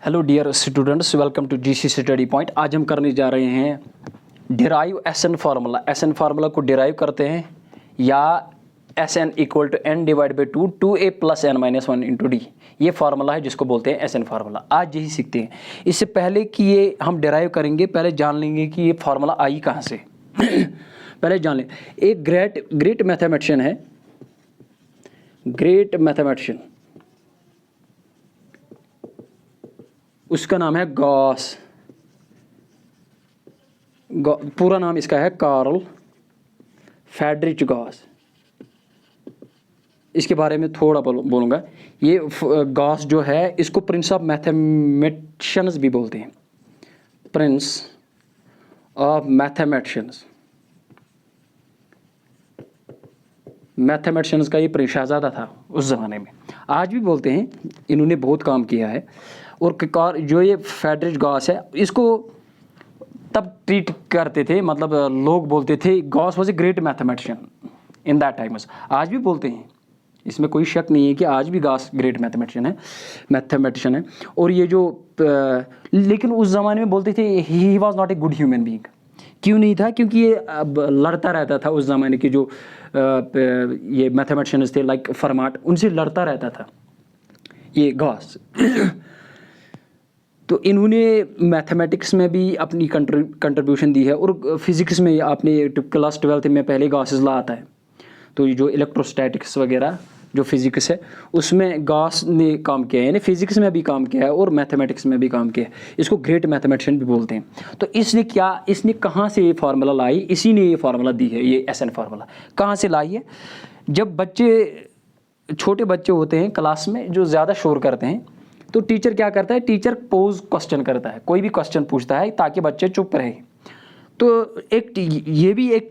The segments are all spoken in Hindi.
Hello dear students, welcome to GC study point. आज हम करने जा रहे हैं derive SN formula. SN formula को डिराइव करते हैं या SN equal to N divide by 2a plus N minus 1 into D. ये फार्मूला है जिसको बोलते हैं एसएन फार्मूला। आज यही सीखते हैं। इससे पहले कि ये हम डिराइव करेंगे, पहले जान लेंगे कि ये फार्मूला आई कहाँ से। पहले जान लें, एक ग्रेट मैथमेटिशियन है, ग्रेट मैथमेटिशियन, उसका नाम है गॉस। पूरा नाम इसका है कार्ल फ्रेडरिच गॉस। इसके बारे में थोड़ा बोलूँगा। ये गॉस जो है इसको प्रिंस ऑफ मैथमेटिशियंस भी बोलते हैं, प्रिंस ऑफ मैथमेटिशियंस। मैथमेटिशियंस का ये शहजादा था उस ज़माने में, आज भी बोलते हैं। इन्होंने बहुत काम किया है। और जो ये फ्रेडरिच गॉस है, इसको तब ट्रीट करते थे, मतलब लोग बोलते थे Gauss was a great mathematician in that times. आज भी बोलते हैं, इसमें कोई शक नहीं है कि आज भी गॉस ग्रेट मैथमेटिशियन है। और ये जो लेकिन उस ज़माने में बोलते थे he was not a good human being. क्यों नहीं था? क्योंकि ये लड़ता रहता था। उस ज़माने के जो ये मैथमेटिशियंस थे लाइक फर्माट, उनसे लड़ता रहता था ये गॉस। तो इन्होंने मैथमेटिक्स में भी अपनी कंट्रीब्यूशन दी है। और फिज़िक्स में आपने क्लास 12 में पहले गॉसेस ला आता है। तो ये जो इलेक्ट्रोस्टैटिक्स वगैरह जो फिज़िक्स है उसमें गॉस ने काम किया है, यानी फिज़िक्स में भी काम किया है और मैथमेटिक्स में भी काम किया है। इसको ग्रेट मैथमेटिशियन भी बोलते हैं। तो इसने कहाँ से ये फार्मूला लाई? इसी ने ये फार्मूला दी है। ये एसएन फार्मूला कहाँ से लाई है? जब छोटे बच्चे होते हैं क्लास में जो ज़्यादा शोर करते हैं, तो टीचर क्या करता है? टीचर पोज क्वेश्चन करता है, कोई भी क्वेश्चन पूछता है ताकि बच्चे चुप रहे। तो ये भी एक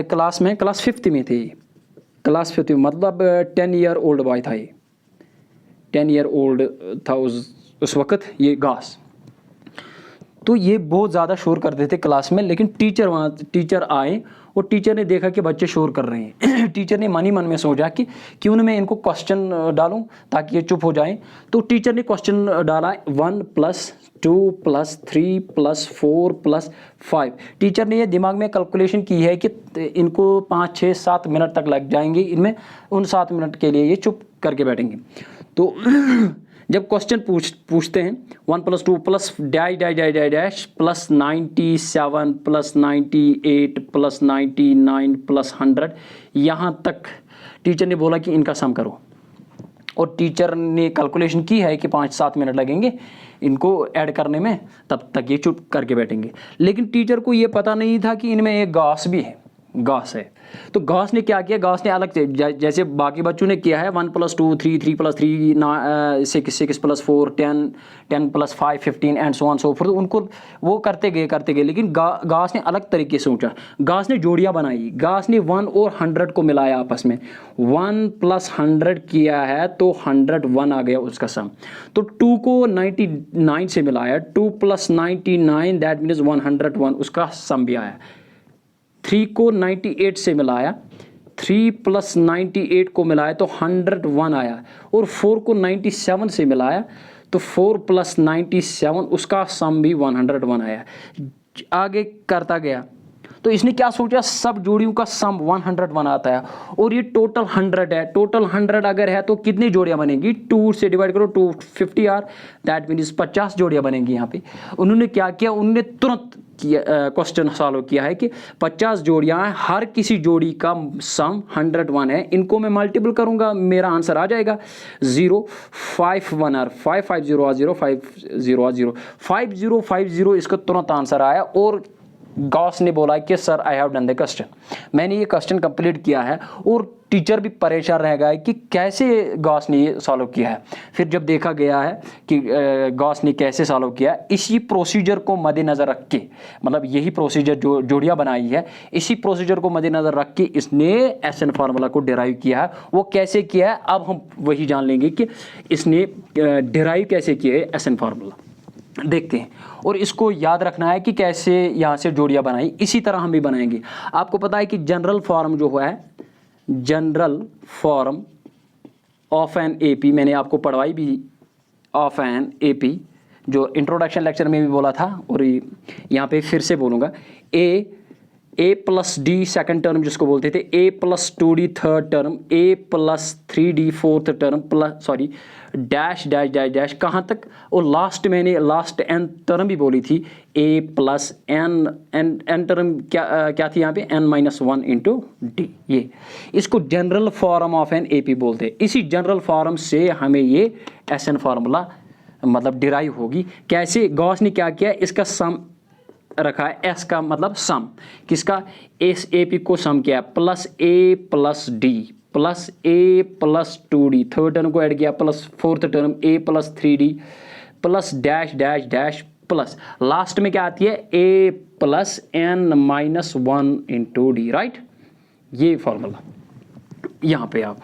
क्लास में, क्लास 5th में थे। क्लास 5th में मतलब 10 ईयर ओल्ड बॉय था ये, 10 ईयर ओल्ड था उस वक़्त ये गॉस। तो ये बहुत ज़्यादा शोर करते थे क्लास में। लेकिन टीचर आए और टीचर ने देखा कि बच्चे शोर कर रहे हैं। टीचर ने मन ही मन में सोचा कि क्यों ना मैं इनको क्वेश्चन डालूं ताकि ये चुप हो जाएं। तो टीचर ने क्वेश्चन डाला 1 + 2 + 3 + 4 + 5। टीचर ने ये दिमाग में कैलकुलेशन की है कि इनको 5, 6, 7 मिनट तक लग जाएंगे इनमें, उन 7 मिनट के लिए ये चुप करके बैठेंगे। तो जब क्वेश्चन पूछते हैं 1 + 2 + डैश + 97 + 98 + 99 + 100, यहाँ तक टीचर ने बोला कि इनका सम करो। और टीचर ने कैलकुलेशन की है कि 5-7 मिनट लगेंगे इनको ऐड करने में, तब तक ये चुप करके बैठेंगे। लेकिन टीचर को ये पता नहीं था कि इनमें एक गॉस भी है, गॉस है। तो गॉस ने क्या किया? गॉस ने अलग से, जैसे बाकी बच्चों ने किया है 1 + 2 3 3 + 3 6 + 4 10 10 + 5 15 and so on so fourth, उनको वो करते गए। लेकिन गॉस ने अलग तरीके से सोचा। गॉस ने जोड़ियाँ बनाई। गॉस ने 1 और 100 को मिलाया आपस में। 1 + 100 किया है तो 101 आ गया उसका सम। तो 2 को 99 से मिलाया, 2 + 99 दैट मीन्स 101, उसका सम भी आया। 3 को 98 से मिलाया, 3 + 98 को मिलाया तो 101 आया। और 4 को 97 से मिलाया तो 4 + 97, उसका सम भी 101 आया। आगे करता गया तो इसने क्या सोचा? सब जोड़ियों का सम 101 आता है और ये टोटल 100 है। टोटल 100 अगर है तो कितनी जोड़ियाँ बनेंगी? 2 से डिवाइड करो, 250 आर, दैट मीन्स 50 जोड़ियाँ बनेंगी। यहाँ पे उन्होंने क्या किया? उन्होंने तुरंत क्वेश्चन सॉल्व किया है कि 50 जोड़ियाँ हैं, हर किसी जोड़ी का सम 101 है। इनको मैं मल्टीपल करूंगा, मेरा आंसर आ जाएगा 0 5 1 आर 5 5 0 आ 0 5 0 आ 0 5 0 5 0, इसका तुरंत आंसर आया। और गॉस ने बोला कि sir I have done the question, मैंने ये क्वेश्चन कंप्लीट किया है। और टीचर भी परेशान रह गया कि कैसे गॉस ने ये सॉल्व किया है। फिर जब देखा गया है कि गॉस ने कैसे सॉल्व किया, इसी प्रोसीजर को मद्देनज़र रख के, मतलब यही प्रोसीजर जो जोड़ियाँ बनाई है, इसी प्रोसीजर को मद्देनज़र रख के इसने एसएन फार्मूला को डिराइव किया है। वो कैसे किया है अब हम वही जान लेंगे कि इसने डिराइव कैसे किया है एसएन फार्मूला, देखते हैं। और इसको याद रखना है कि कैसे यहाँ से जोड़ियाँ बनाई, इसी तरह हम भी बनाएंगे। आपको पता है कि जनरल फॉर्म जो है, general form of an AP, मैंने आपको पढ़वाई भी, ऑफ एन एपी जो इंट्रोडक्शन लेक्चर में भी बोला था और यहाँ पे फिर से बोलूँगा, A plus D second term जिसको बोलते थे, A plus 2d third term, A plus 3d fourth term, plus sorry dash dash dash dash कहाँ तक, और लास्ट मैंने लास्ट एन टर्म भी बोली थी, ए प्लस एन टर्म क्या थी यहाँ पे, n-1 इंटू डी। ये इसको general form of an AP बोलते हैं। इसी जनरल फॉर्म से हमें ये SN फार्मूला मतलब डिराइव होगी। कैसे, गॉस ने क्या किया, इसका सम रखा है, एस का मतलब सम, किसका, इस AP को सम किया, plus A plus D plus A plus 2d third term को ऐड किया, plus fourth term A plus 3d plus dash dash dash plus last में क्या आती है, A plus n-1 into D, right. ये फॉर्मूला यहाँ पे आप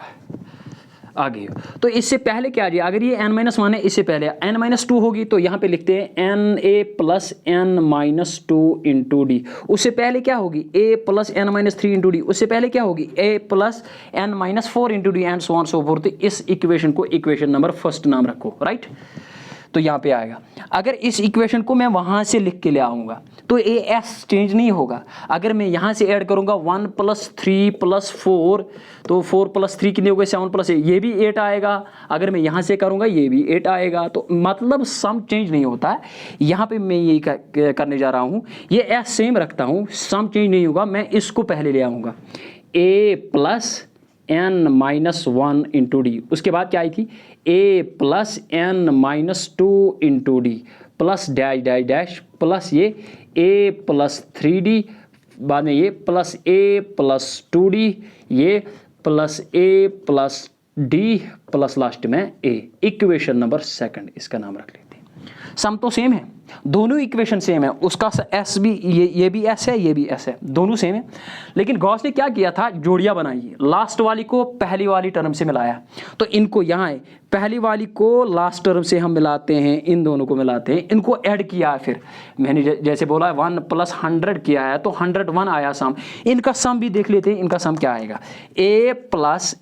आगे हो। तो इससे पहले क्या आ जाए, अगर ये n-1 है, इससे पहले n-2 होगी तो यहाँ पे लिखते हैं na plus n-2 into D. उससे पहले क्या होगी, a plus n-3 into D. उससे पहले क्या होगी, a plus n-4 into D and so on so fourth. इस इक्वेशन को इक्वेशन नंबर फर्स्ट नाम रखो, राइट। तो यहाँ पे आएगा। अगर इस इक्वेशन को मैं वहाँ से लिख के ले आऊँगा तो ए एस चेंज नहीं होगा। अगर मैं यहाँ से ऐड करूँगा 1 + 3 + 4 तो 4 + 3 कितने हो गए, 7 + 8, ये भी 8 आएगा। अगर मैं यहाँ से करूँगा ये भी 8 आएगा। तो मतलब सम चेंज नहीं होता है। यहाँ पे मैं यही करने जा रहा हूँ, ये एस सेम रखता हूँ, सम चेंज नहीं होगा। मैं इसको पहले ले आऊँगा, a plus n-1 into D. उसके बाद क्या आई थी, a plus n-2 into D plus dash dash dash plus ये a प्लस 3d, बाद में ये प्लस a प्लस 2d, ये plus a plus d plus last में a। इक्वेशन नंबर सेकंड इसका नाम रख लेते हैं। सम तो सेम है, दोनों इक्वेशन सेम है। उसका एस भी, ये भी एस है, ये भी एस है, दोनों सेम है। लेकिन गॉस ने क्या किया था, जोड़ियां बनाई, लास्ट वाली को पहली वाली टर्म से मिलाया। तो इनको यहाँ है, पहली वाली को लास्ट टर्म से हम मिलाते हैं, इन दोनों को मिलाते हैं, इनको ऐड किया है। फिर मैंने जैसे बोला 1 + 100 किया है तो 101 आया सम। इनका सम भी देख लेते हैं, इनका सम क्या आएगा, a plus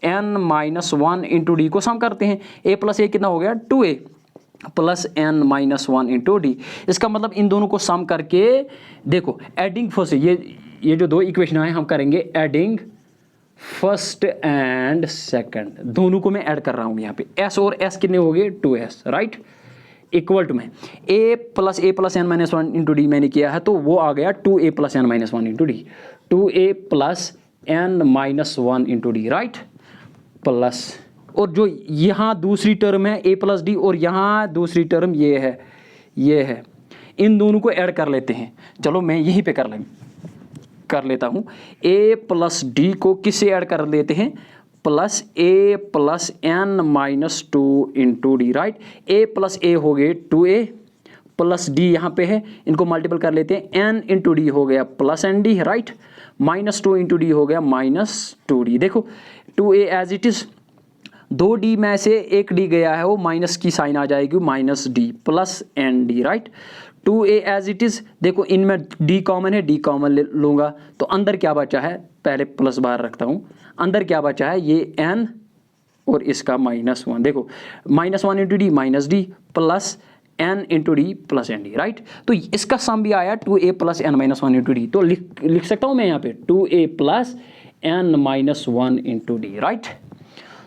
n-1 into D को सम करते हैं। a प्लस a कितना हो गया, 2a plus n-1 into D. इसका मतलब इन दोनों को सम करके देखो, एडिंग फर्स्ट, ये जो दो इक्वेशन है हम करेंगे एडिंग फर्स्ट एंड सेकंड, दोनों को मैं ऐड कर रहा हूँ यहाँ पे। s और s कितने हो गए, 2s, राइट। इक्वल टू में a plus n-1 into D मैंने किया है तो वो आ गया 2a plus n-1 into D, 2a plus n-1 into D, right. Plus, और जो यहाँ दूसरी टर्म है a प्लस डी और यहाँ दूसरी टर्म ये है, इन दोनों को ऐड कर लेते हैं। चलो मैं यहीं पे कर लेता हूँ। a प्लस डी को किससे ऐड कर लेते हैं, plus a plus n-2 into D, right. a plus a हो गए 2a प्लस d यहाँ पे है, इनको मल्टीपल कर लेते हैं, n इंटू डी हो गया plus nd, right. -2 into D हो गया -2d। देखो 2a as it is, 2d में से एक d गया है, वो माइनस की साइन आ जाएगी, -d plus nd, right. 2a as it is, देखो इनमें d कॉमन है, d कॉमन ले लूँगा तो अंदर क्या बचा है, पहले प्लस बाहर रखता हूँ, अंदर क्या बचा है, ये n और इसका -1। देखो -1 into D -d plus n into D plus nd, right. तो इसका सम भी आया 2a plus n-1 into D. तो लिख सकता हूँ मैं यहाँ पे 2a plus n-1 into D, right.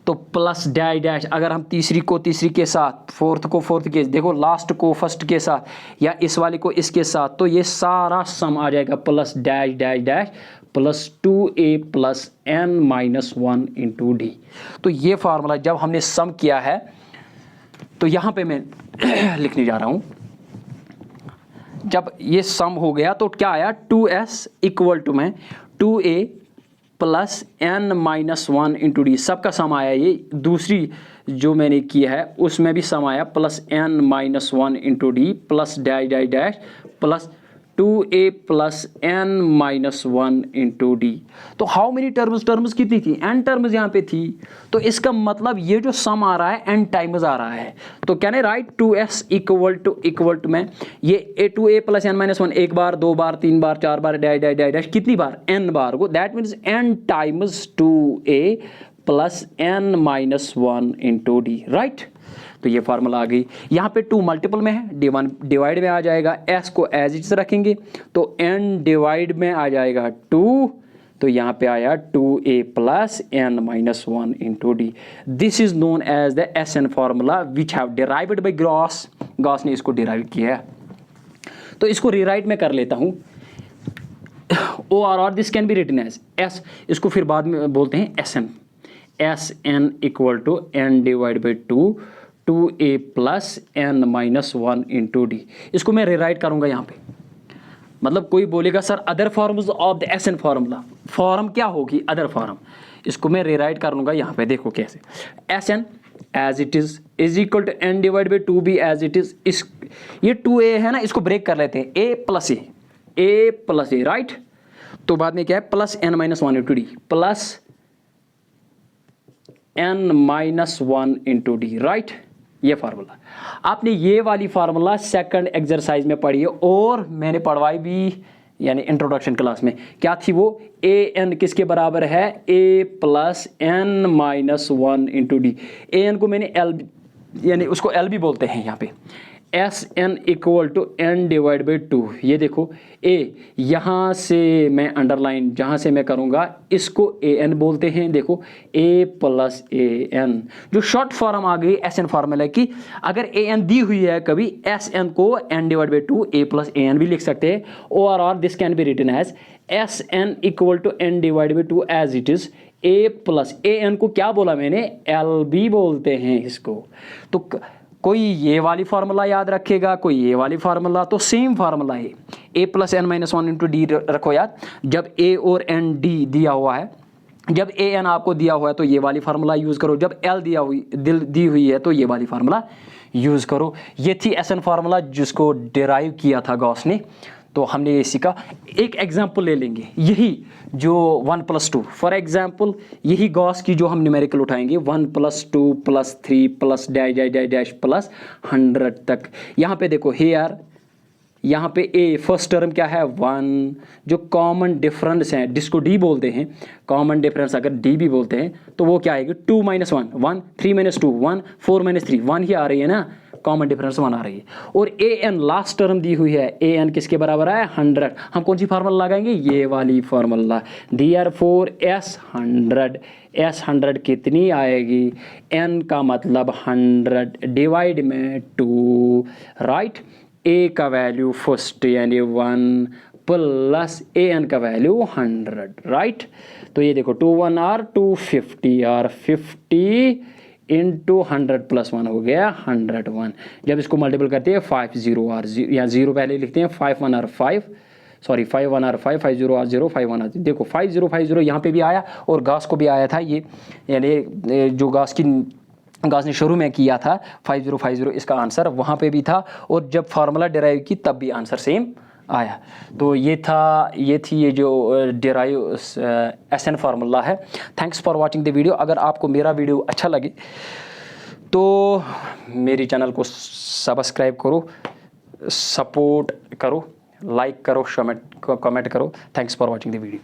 तो प्लस डैश डैश, अगर हम तीसरी को तीसरी के साथ, फोर्थ को फोर्थ के, देखो लास्ट को फर्स्ट के साथ, या इस वाले को इसके साथ, तो ये सारा सम आ जाएगा plus dash dash dash plus 2a plus n-1 into D. तो ये फार्मूला जब हमने सम किया है तो यहाँ पे मैं लिखने जा रहा हूँ, जब ये सम हो गया तो क्या आया, 2s इक्वल टू में 2a plus n-1 into D, सबका सम आया। ये दूसरी जो मैंने किया है उसमें भी सम आया, plus n-1 into D plus dash dash dash plus 2a plus n-1 into D. तो हाउ मेनी टर्म्स कितनी थी, n टर्म्स यहाँ पे थी। तो इसका मतलब ये जो सम आ रहा है n टाइम्स आ रहा है। तो can I write 2s equal to में ये 2a प्लस n-1 एक बार, दो बार, तीन बार, चार बार, डैश डैश डैश डैश, कितनी बार, n बार को, that means n times 2a plus n-1 into D, right. तो ये फार्मूला आ गई। यहाँ पे 2 मल्टीपल में है, D1 डिवाइड में आ जाएगा, S को एज इट रखेंगे तो N डिवाइड में आ जाएगा 2, तो यहाँ पे आया 2a plus n minus 1 into D. This is known as the SN formula which have derived by Gauss. Gauss ने इसको डिराइव किया है। तो इसको रीराइट में कर लेता हूँ, और this can be written as S, इसको फिर बाद में बोलते हैं SN। SN equal to n divide by 2a plus n minus 1 into D. इसको मैं रीराइट करूँगा यहाँ पे। मतलब कोई बोलेगा sir other forms of the SN formula, form क्या होगी अदर फॉर्म, इसको मैं रीराइट कर लूँगा यहाँ पे। देखो कैसे, SN as it is equal to n divide by 2b as it is. इस ये 2a है ना, इसको ब्रेक कर लेते हैं, a प्लस a राइट। तो बाद में क्या है, plus n minus 1 into D, plus n minus 1 into D right. ये फार्मूला आपने ये वाली फार्मूला सेकंड एक्सरसाइज में पढ़ी है, और मैंने पढ़वाई भी यानी इंट्रोडक्शन क्लास में। क्या थी वो, an किसके बराबर है, a plus n minus 1 into D. an को मैंने l यानी उसको l भी बोलते हैं यहाँ पे। SN equal to n divide by 2। ये देखो a, यहाँ से मैं अंडरलाइन जहाँ से मैं करूँगा इसको an बोलते हैं। देखो a प्लस an, जो शॉर्ट फॉर्म आ गई SN फार्मूला की। अगर an दी हुई है कभी, SN को n divide by 2 a plus an भी लिख सकते हैं, और this can be written as SN equal to n divide by 2 as it is a plus an को क्या बोला मैंने, l भी बोलते हैं इसको। तो कोई ये वाली फार्मूला याद रखेगा, कोई ये वाली फार्मूला, तो सेम फार्मूला है। a plus n minus 1 into D रखो याद। जब a और n d दिया हुआ है, जब a n आपको दिया हुआ है तो ये वाली फार्मूला यूज़ करो, जब l दी हुई है तो ये वाली फार्मूला यूज़ करो। ये थी SN फार्मूला जिसको डिराइव किया था गॉस ने। तो हमने ये सीखा। एक एग्जाम्पल ले लेंगे, यही जो 1 प्लस 2, फॉर एग्जाम्पल यही गॉस की जो हम न्यूमेरिकल उठाएंगे 1 plus 2 plus 3 plus dash dash dash dash plus 100 तक। यहाँ पे देखो हेयर, यहाँ पे a फर्स्ट टर्म क्या है 1, जो कॉमन डिफरेंस है जिसको d बोलते हैं, कॉमन डिफरेंस अगर d भी बोलते हैं तो वो क्या आएगी 2 माइनस 1 1, 3 माइनस 2 1, 4 माइनस 3 1 ही आ रही है ना, कॉमन डिफरेंस 1 आ रही है। और an लास्ट टर्म दी हुई है, an किसके बराबर है 100। हम कौन सी फार्मूला लगाएंगे, ये वाली फार्मूला। देयरफॉर S100 कितनी आएगी, n का मतलब 100 डिवाइड में 2 राइट। a का वैल्यू फर्स्ट यानी 1 प्लस an का वैल्यू 100 राइट। तो ये देखो 2 1 आर 250 और 50 इंटू 100 प्लस 1 हो गया 101। जब इसको मल्टीपल करते हैं 5 0 आर, या 0 पहले लिखते हैं, 5 1 or 5, sorry 5 1 or 5, 5 0 or 0, 5 1 or, देखो 5 0 5 0 यहाँ पे भी आया, और गास को भी आया था ये, यानी जो गास ने शुरू में किया था 5050, इसका आंसर वहाँ पे भी था, और जब फार्मूला डिराइव की तब भी आंसर सेम आया। तो ये थी ये जो डिराइव SN फार्मूला है। Thanks for watching the video. अगर आपको मेरा वीडियो अच्छा लगे तो मेरी चैनल को सब्सक्राइब करो, सपोर्ट करो, लाइक करो, कमेंट करो। Thanks for watching the video.